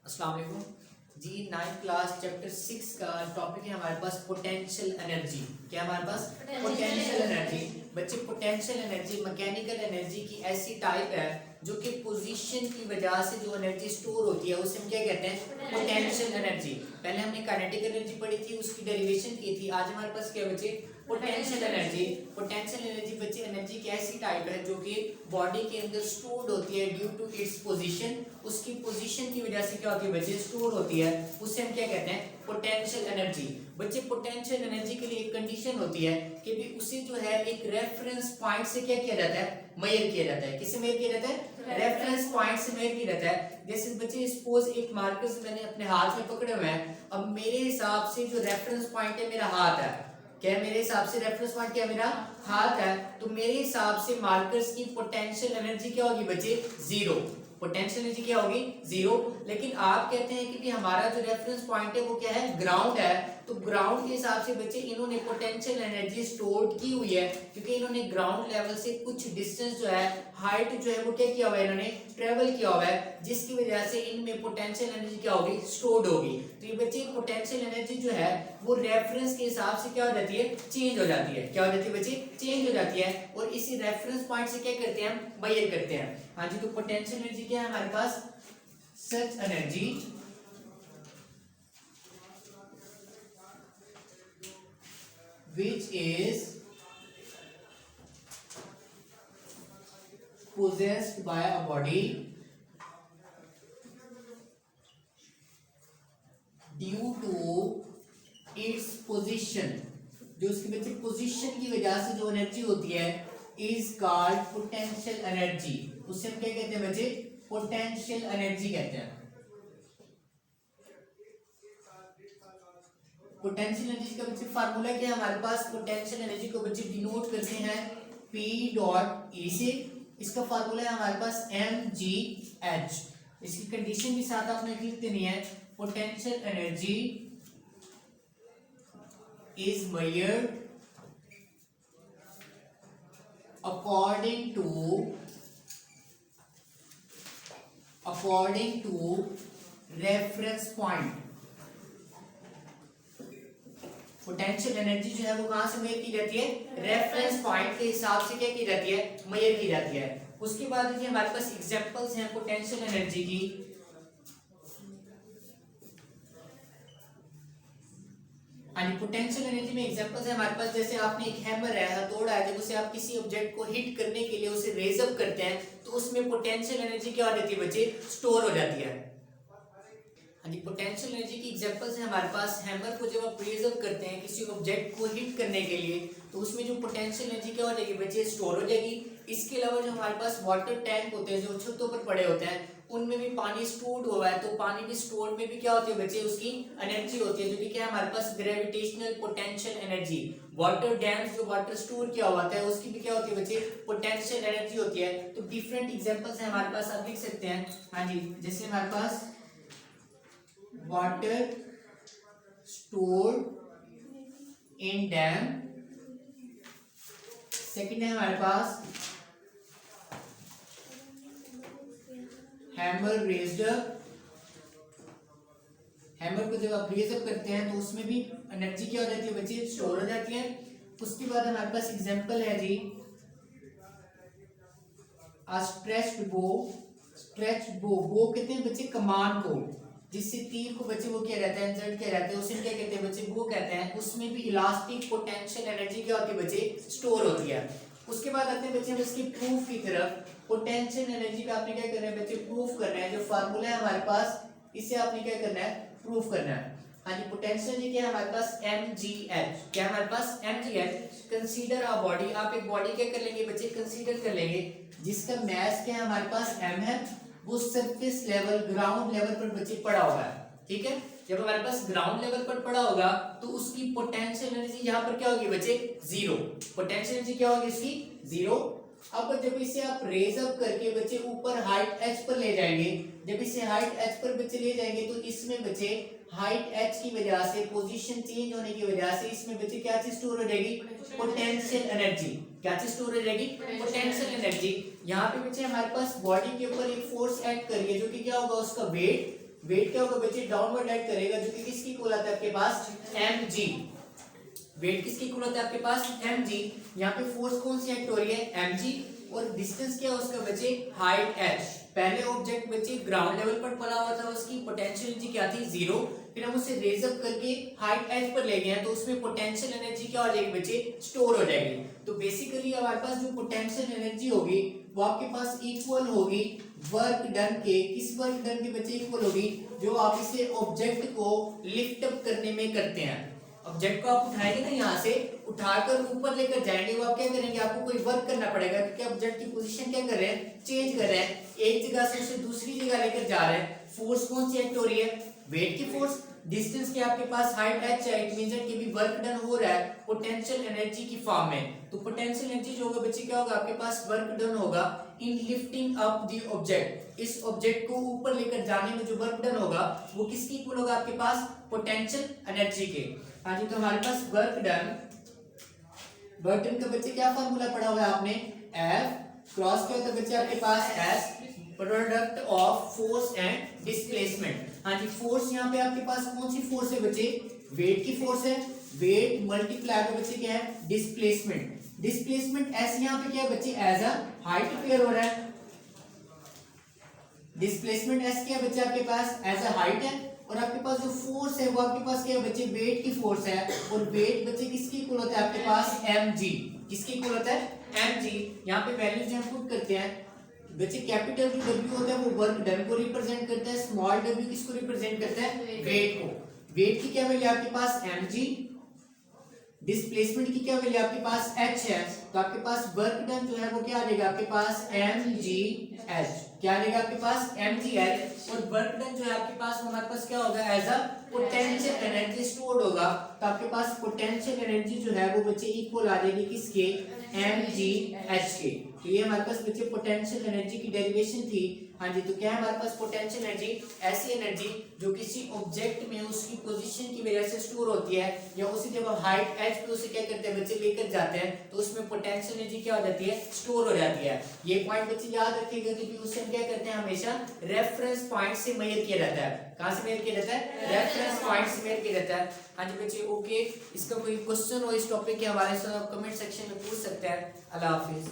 अस्सलाम वालेकुम जी। 9th class chapter 6 का टॉपिक है हमारे पास पोटेंशियल एनर्जी। क्या हमारे पास पोटेंशियल एनर्जी। बच्चे पोटेंशियल एनर्जी मैकेनिकल एनर्जी की ऐसी टाइप है जो कि पोजीशन की वजह से जो एनर्जी स्टोर होती है उसे हम क्या कहते हैं, पोटेंशियल एनर्जी। पहले हमने काइनेटिक एनर्जी पढ़ी थी, उसकी डेरिवेशन की थी। आज हमारे पास क्या बच्चे, पोटेंशियल एनर्जी। पोटेंशियल एनर्जी बच्चे एनर्जी की ऐसी टाइप है जो कि बॉडी के अंदर स्टोर्ड होती है ड्यू टू इट्स पोजीशन। उसकी पोजीशन की वजह से क्या होती है बच्चे, स्टोर होती है। उससे हम क्या कहते हैं, पोटेंशियल एनर्जी। बच्चे पोटेंशियल एनर्जी के लिए एक कंडीशन होती है कि भी उसे जो है एक रेफरेंस पॉइंट से क्या किया जाता है, मेजर किया जाता है। किससे मेजर किया जाता है, रेफरेंस पॉइंट से मेजर किया जाता है। जैसे बच्चे सपोज एक मार्कर्स मैंने अपने हाथ में पकड़े हुए हैं। अब मेरे हिसाब से जो रेफरेंस पॉइंट है मेरा हाथ है। क्या है, मेरे हिसाब से रेफरेंस पॉइंट क्या मेरा हाथ है। तो मेरे हिसाब से मार्कर्स की पोटेंशियल एनर्जी क्या होगी बच्चे, जीरो। पोटेंशियल एनर्जी क्या होगी, जीरो। लेकिन आप कहते हैं कि भी हमारा जो रेफरेंस पॉइंट है वो क्या है, ग्राउंड है। तो ग्राउंड के हिसाब से बच्चे इन्होंने पोटेंशियल एनर्जी स्टोर की हुई है, क्योंकि इन्होंने ग्राउंड लेवल से कुछ डिस्टेंस जो है, हाइट जो है वो क्या किया हुआ है, इन्होंने ट्रेवल किया हुआ है, जिसकी वजह से इनमें पोटेंशियल एनर्जी क्या होगी, स्टोर्ड होगी। तो ये बच्चे पोटेंशियल एनर्जी जो है वो रेफरेंस के हिसाब से क्या हो जाती है, चेंज हो जाती है। क्या हो जाती है बच्चे, चेंज हो जाती है। और इसी रेफरेंस पॉइंट से क्या करते हैं, हम मेजर करते हैं। हाँ जी, तो पोटेंशियल एनर्जी क्या है हमारे पास, सच energy which is possessed by a body due to its position। जो उसके बच्चे पोजीशन की वजह से जो एनर्जी होती है इज कॉल्ड पोटेंशियल एनर्जी। उससे हम क्या कहते हैं बच्चे, पोटेंशियल एनर्जी कहते हैं। पोटेंशियल एनर्जी का बच्चे फार्मूला क्या है हमारे पास, पोटेंशियल एनर्जी को बच्चे डिनोट करते हैं P डॉट E से। इसका फार्मूला है हमारे पास mgh। इसकी कंडीशन भी साथ आपने लिख देनी है, potential energy is measured according to reference point. Potential energy जो है वो कहां से मेजर की जाती है, रेफरेंस पॉइंट के हिसाब से क्या की जाती है, मेजर की जाती है। उसके बाद देखिए हमारे पास एग्जांपल्स हैं पोटेंशियल एनर्जी की। पोटेंशियल एनर्जी में एग्जांपल्स है हमारे पास, जैसे आपने एक हैमर है, हथौड़ा है, जब उसे आप किसी ऑब्जेक्ट को हिट करने के लिए उसे रेज अप करते हैं तो उसमें पोटेंशियल एनर्जी क्या हो जाती है बच्चे, स्टोर हो जाती है। पोटेंशियल एनर्जी की एग्जांपल्स है हमारे पास, हैमर को जब आप रेज अप करते हैं किसी ऑब्जेक्ट को हिट करने के लिए तो उसमें जो पोटेंशियल एनर्जी क्या हो जाएगी बच्चे, स्टोर हो जाएगी। इसके अलावा जो हमारे पास वाटर टैंक होते हैं जो छतों पर पड़े होते हैं उनमें भी पानी स्टोर्ड हुआ है, तो पानी भी स्टोर में भी क्या होती है बच्चे, उसकी एनर्जी होती है जो कि क्या है हमारे पास, gravitational potential energy. Water dams जो वाटर स्टोर किया हुआ है उसकी भी क्या होती है बच्चे, पोटेंशियल एनर्जी होती है। तो डिफरेंट एग्जांपल्स हैं हमारे पास, आप लिख सकते हैं। हाँ जी, जैसे हमारे पास water stored in dam. Second है हमारे पास हैमर रेज्ड अप। हैमर को जब आप रेज अप करते हैं तो उसमें भी एनर्जी क्या हो जाती है बच्चे, स्टोर हो जाती है। उसके बाद हमारे पास एग्जांपल है जी, अ स्ट्रेच्ड बो। स्ट्रेच्ड बो, बो कहते हैं बच्चे कमान को, जिससे तीर को बच्चे वो किया जाता है, इंसर्ट किया जाता है, उसे क्या कहते हैं बच्चे, वो कहते हैं। उसमें भी इलास्टिक पोटेंशियल एनर्जी क्या होती है बच्चे, स्टोर होती है। उसके बाद आते हैं बच्चे हम इसकी प्रूफ की तरफ। पोटेंशियल एनर्जी का आपने क्या करना है बच्चे, प्रूफ करना है। जो फार्मूला है हमारे पास इसे आपने क्या करना है, प्रूफ करना है। हाँ जी, पोटेंशियल एनर्जी क्या है हमारे पास, mgh। क्या है हमारे पास, mgh। कंसीडर अ बॉडी, आप एक बॉडी क्या कर लेंगे बच्चे, कंसीडर कर लेंगे जिसका मास क्या है हमारे पास, m है। वो सरफेस लेवल, ग्राउंड लेवल पर बच्चे पड़ा हुआ है। ठीक है, जब हमारे पास ग्राउंड लेवल पर पड़ा होगा तो उसकी पोटेंशियल एनर्जी यहाँ पर क्या होगी बच्चे, जीरो। पोटेंशियल एनर्जी क्या होगी इसकी, जीरो। अब जब इसे आप रेज अप करके बच्चे ऊपर हाइट h पर ले जाएंगे, जब इसे हाइट h पर बच्चे ले जाएंगे तो इसमें बच्चे हाइट h की वजह से, पोजीशन चेंज होने की वजह से इसमें बच्चे क्या चीज स्टोर हो जाएगी, पोटेंशियल एनर्जी। क्या चीज स्टोर हो जाएगी, पोटेंशियल एनर्जी। यहाँ पे बच्चे हमारे पास बॉडी के ऊपर एक फोर्स एक्ट कर रही है जो कि क्या होगा, उसका वेट वेट क्या होगा बच्चे, डाउनवर्ड एक्ट करेगा, जो कि किसकी इक्वल आता है आपके पास, mg। वेट किसकी इक्वल होता है आपके पास, mg। यहाँ पे फोर्स कौन सी एक्ट हो रही है, mg, और डिस्टेंस क्या है उसका बच्चे, हाइट h। पहले ऑब्जेक्ट बच्चे ग्राउंड लेवल पर पड़ा हुआ था, उसकी पोटेंशियल एनर्जी क्या थी, 0। फिर हम उसे रेज अप करके हाइट h पर ले गए हैं, तो उसमें पोटेंशियल एनर्जी क्या हो जाएगी बच्चे, स्टोर हो जाएगी। तो बेसिकली हमारे पास जो पोटेंशियल एनर्जी होगी वो आपके पास इक्वल होगी वर्क डन के, किस वर्क डन के बच्चे इक्वल होगी, जो आप इसे ऑब्जेक्ट को लिफ्ट अप करने में करते हैं। ऑब्जेक्ट को आप उठाएंगे ना, यहाँ से उठाकर ऊपर लेकर जाएंगे, वो आप क्या करेंगे, आपको कोई वर्क करना पड़ेगा, क्योंकि ऑब्जेक्ट की पोजीशन क्या कर रहे हैं, चेंज कर रहे हैं, एक जगह से उसे दूसरी जगह लेकर जा रहे हैं। फोर्स कौन सी एक्ट हो रही है, वेट की फोर्स। डिस्टेंस के आपके पास हाइट h है, इट मींस दैट कि भी वर्क डन हो रहा है पोटेंशियल एनर्जी की फॉर्म में। तो पोटेंशियल एनर्जी जो होगा बच्चे क्या होगा, आपके पास वर्क डन होगा इन लिफ्टिंग अप द ऑब्जेक्ट। इस ऑब्जेक्ट को ऊपर लेकर जाने में जो वर्क डन होगा वो किसकी इक्वल होगा, आपके पास पोटेंशियल एनर्जी के। हाँ जी, तो हमारे पास वर्क डन का बच्चे क्या फॉर्मूला पढ़ा हुआ है आपने, F क्रॉस क्या होता है बच्चे आपके पास S, product of force and displacement. हाँ जी, फोर्स यहाँ पे आपके पास कौन सी फोर्स है बच्चे, वेट की फोर्स है, वेट मल्टीप्लाई में बच्चे क्या है, डिस्प्लेसमेंट। डिस्प्लेसमेंट S यहाँ पे क्या है बच्चे, एज अ हाइट अपेयर हो रहा है। डिस्प्लेसमेंट S क्या है बच्चे आपके पास, एज अ हाइट है, और आपके पास जो फोर्स है वो आपके पास क्या है बच्चे, वेट की फोर्स है, और वेट बच्चे किसकी इक्वल होता है आपके पास, mg। किसकी इक्वल होता है, mg। यहाँ पे वैल्यूज हम पुट करते हैं बच्चे, कैपिटल जो W होता है वो वर्क डन को रिप्रेजेंट करता है, स्मॉल w किसको रिप्रेजेंट करता है, वेट को। वेट की क्या वैल्यू आपके पास, mg। डिस्प्लेसमेंट की क्या वैल्यू आपके पास, h है, तो आपके पास वर्क डन जो है वो क्या आ जाएगा आपके पास, mgh। क्या आ जाएगा आपके पास, mgh। और वर्क डन जो है आपके पास वो हमारे पास क्या होगा, as a potential energy stored होगा। तो आपके पास पोटेंशियल एनर्जी जो है वो बच्चे इक्वल आ जाएगी किसके, mgh के। तो ये हमारे पास बच्चे पोटेंशियल एनर्जी की डेरिवेशन थी। हाँ जी, तो क्या है हमारे पास पोटेंशियल एनर्जी, ऐसी एनर्जी जो किसी ऑब्जेक्ट में उसकी पोजीशन की वजह से स्टोर होती है, या उसी जब हम हाइट h पे उसे क्या करते हैं बच्चे, लेकर जाते हैं, तो उसमें पोटेंशियल एनर्जी क्या हो जाती है, स्टोर हो जाती है। ये पॉइंट बच्चे याद रखिएगा, क्योंकि उसे हम क्या करते हैं, हमेशा रेफरेंस पॉइंट से मेजर किया जाता है। कहाँ से मेजर किया जाता है, रेफरेंस पॉइंट से मेजर किया जाता है। हाँ जी बच्चे, ओके। इसका कोई क्वेश्चन हो इस टॉपिक के हवाले से आप कमेंट सेक्शन में पूछ सकते हैं। अल्लाह हाफिज।